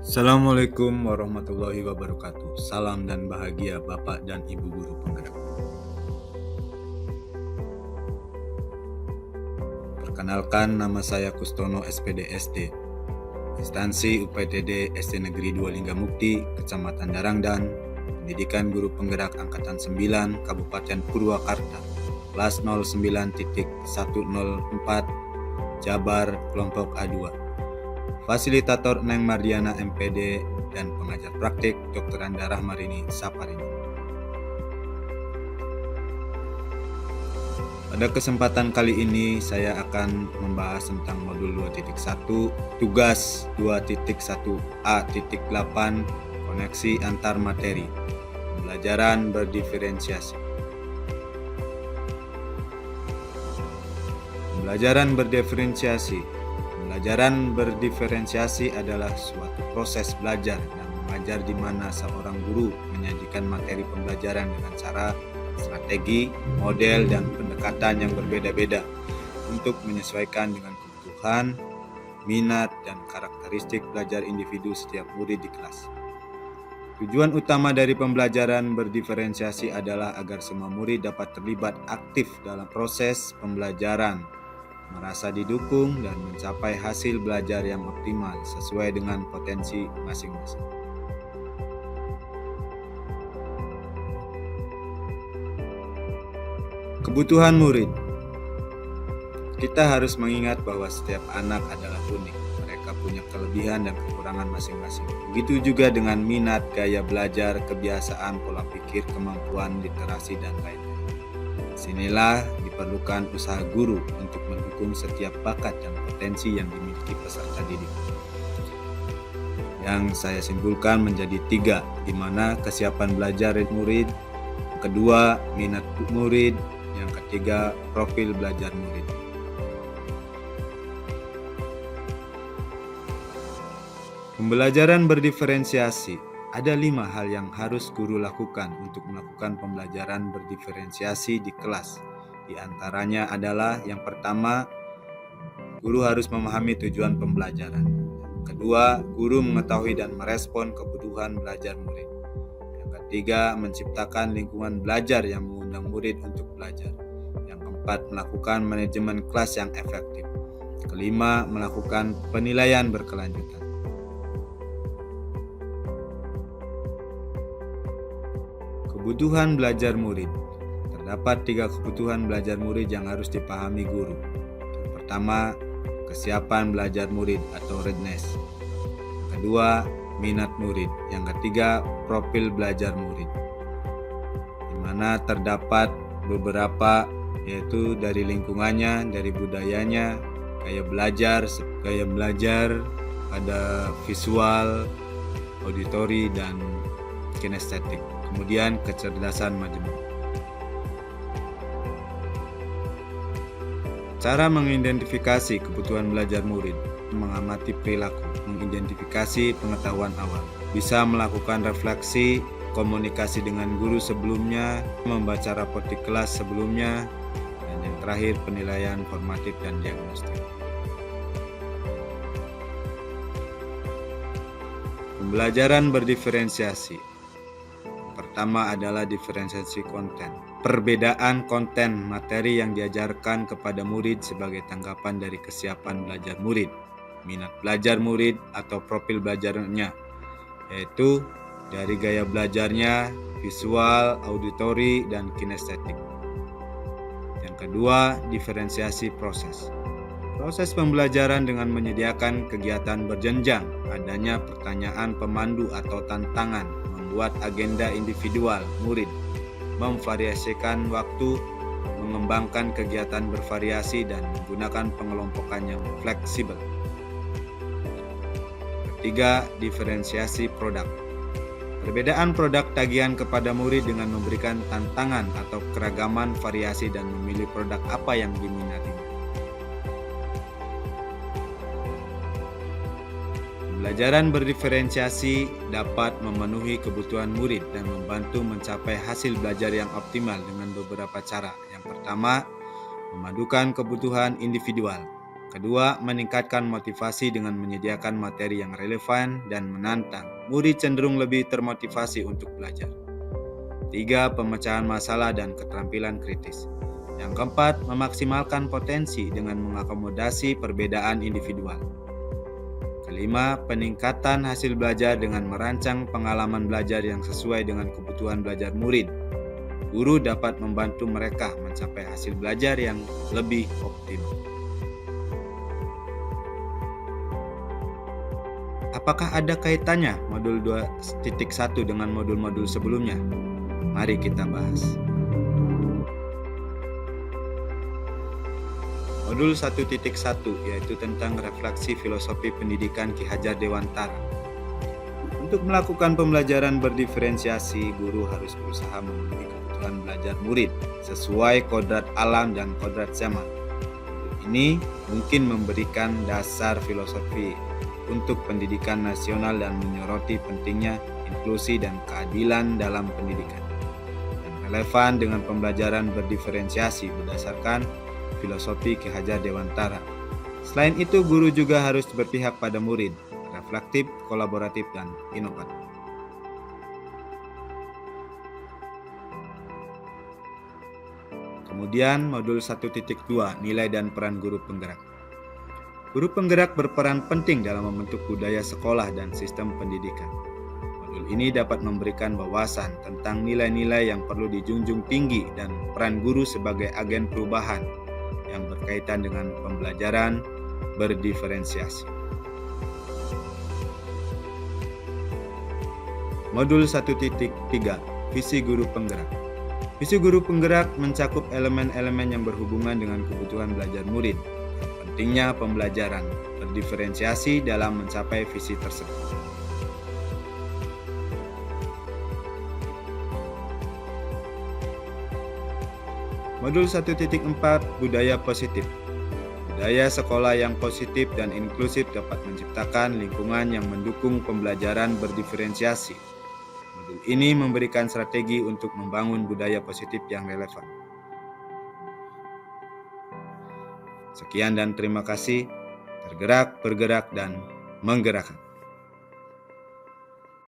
Assalamualaikum warahmatullahi wabarakatuh. Salam dan bahagia Bapak dan Ibu guru penggerak. Perkenalkan, nama saya Kustono SPD SD, instansi UPTD SD Negeri 2 Linggamukti, Kecamatan Darangdan, Pendidikan Guru Penggerak Angkatan 9, Kabupaten Purwakarta, kelas 09.104, Jabar, kelompok A2. Fasilitator Neng Mardiana MPD dan pengajar praktik Dr. Anda Rahmarini Saparini. Pada kesempatan kali ini saya akan membahas tentang modul 2.1 tugas 2.1a.8 koneksi antar materi, pembelajaran berdiferensiasi. Pembelajaran berdiferensiasi adalah suatu proses belajar dan mengajar di mana seorang guru menyajikan materi pembelajaran dengan cara, strategi, model, dan pendekatan yang berbeda-beda untuk menyesuaikan dengan kebutuhan, minat, dan karakteristik belajar individu setiap murid di kelas. Tujuan utama dari pembelajaran berdiferensiasi adalah agar semua murid dapat terlibat aktif dalam proses pembelajaran, merasa didukung, dan mencapai hasil belajar yang optimal sesuai dengan potensi masing-masing. Kebutuhan murid. Kita harus mengingat bahwa setiap anak adalah unik. Mereka punya kelebihan dan kekurangan masing-masing. Begitu juga dengan minat, gaya belajar, kebiasaan, pola pikir, kemampuan literasi, dan lain-lain. Disinilah diperlukan usaha guru untuk mendukung setiap bakat dan potensi yang dimiliki peserta didik. Yang saya simpulkan menjadi 3, di mana kesiapan belajar murid, yang kedua minat murid, yang ketiga profil belajar murid. Pembelajaran berdiferensiasi. Ada 5 hal yang harus guru lakukan untuk melakukan pembelajaran berdiferensiasi di kelas. Di antaranya adalah yang pertama, guru harus memahami tujuan pembelajaran. Kedua, guru mengetahui dan merespon kebutuhan belajar murid. Yang ketiga, menciptakan lingkungan belajar yang mengundang murid untuk belajar. Yang keempat, melakukan manajemen kelas yang efektif. Kelima, melakukan penilaian berkelanjutan. Kebutuhan belajar murid. Terdapat 3 kebutuhan belajar murid yang harus dipahami guru. Yang pertama, kesiapan belajar murid atau readiness. Yang kedua, minat murid. Yang ketiga, profil belajar murid. Di mana terdapat beberapa, yaitu dari lingkungannya, dari budayanya, gaya belajar, ada visual, auditori, dan kinestetik. Kemudian kecerdasan majemuk. Cara mengidentifikasi kebutuhan belajar murid: mengamati perilaku, mengidentifikasi pengetahuan awal, bisa melakukan refleksi, komunikasi dengan guru sebelumnya, membaca raport di kelas sebelumnya, dan yang terakhir penilaian formatif dan diagnostik. Pembelajaran berdiferensiasi. Pertama adalah diferensiasi konten. Perbedaan konten materi yang diajarkan kepada murid sebagai tanggapan dari kesiapan belajar murid, minat belajar murid atau profil belajarnya, yaitu dari gaya belajarnya, visual, auditori, dan kinestetik. Yang kedua, diferensiasi proses. Proses pembelajaran dengan menyediakan kegiatan berjenjang, adanya pertanyaan pemandu atau tantangan, membuat agenda individual murid, memvariasikan waktu, mengembangkan kegiatan bervariasi, dan menggunakan pengelompokan yang fleksibel. Ketiga, diferensiasi produk. Perbedaan produk tagihan kepada murid dengan memberikan tantangan atau keragaman variasi dan memilih produk apa yang diminatinya. Pembelajaran berdiferensiasi dapat memenuhi kebutuhan murid dan membantu mencapai hasil belajar yang optimal dengan beberapa cara. Yang pertama, memadukan kebutuhan individual. Kedua, meningkatkan motivasi dengan menyediakan materi yang relevan dan menantang. Murid cenderung lebih termotivasi untuk belajar. Tiga, pemecahan masalah dan keterampilan kritis. Yang keempat, memaksimalkan potensi dengan mengakomodasi perbedaan individual. Kelima, peningkatan hasil belajar dengan merancang pengalaman belajar yang sesuai dengan kebutuhan belajar murid. Guru dapat membantu mereka mencapai hasil belajar yang lebih optimal. Apakah ada kaitannya modul 2.1 dengan modul-modul sebelumnya? Mari kita bahas. Modul 1.1 yaitu tentang refleksi filosofi pendidikan Ki Hajar Dewantara. Untuk melakukan pembelajaran berdiferensiasi, guru harus berusaha memenuhi kebutuhan belajar murid sesuai kodrat alam dan kodrat zaman. Ini mungkin memberikan dasar filosofi untuk pendidikan nasional dan menyoroti pentingnya inklusi dan keadilan dalam pendidikan, dan relevan dengan pembelajaran berdiferensiasi berdasarkan filosofi Ki Hajar Dewantara. Selain itu, guru juga harus berpihak pada murid, reflektif, kolaboratif, dan inovatif. Kemudian modul 1.2, nilai dan peran guru penggerak. Guru penggerak berperan penting dalam membentuk budaya sekolah dan sistem pendidikan. Modul ini dapat memberikan wawasan tentang nilai-nilai yang perlu dijunjung tinggi dan peran guru sebagai agen perubahan yang berkaitan dengan pembelajaran berdiferensiasi. Modul 1.3, visi guru penggerak. Visi guru penggerak mencakup elemen-elemen yang berhubungan dengan kebutuhan belajar murid. Pentingnya pembelajaran berdiferensiasi dalam mencapai visi tersebut. Modul 1.4, budaya positif. Budaya sekolah yang positif dan inklusif dapat menciptakan lingkungan yang mendukung pembelajaran berdiferensiasi. Modul ini memberikan strategi untuk membangun budaya positif yang relevan. Sekian dan terima kasih. Tergerak, bergerak, dan menggerakkan.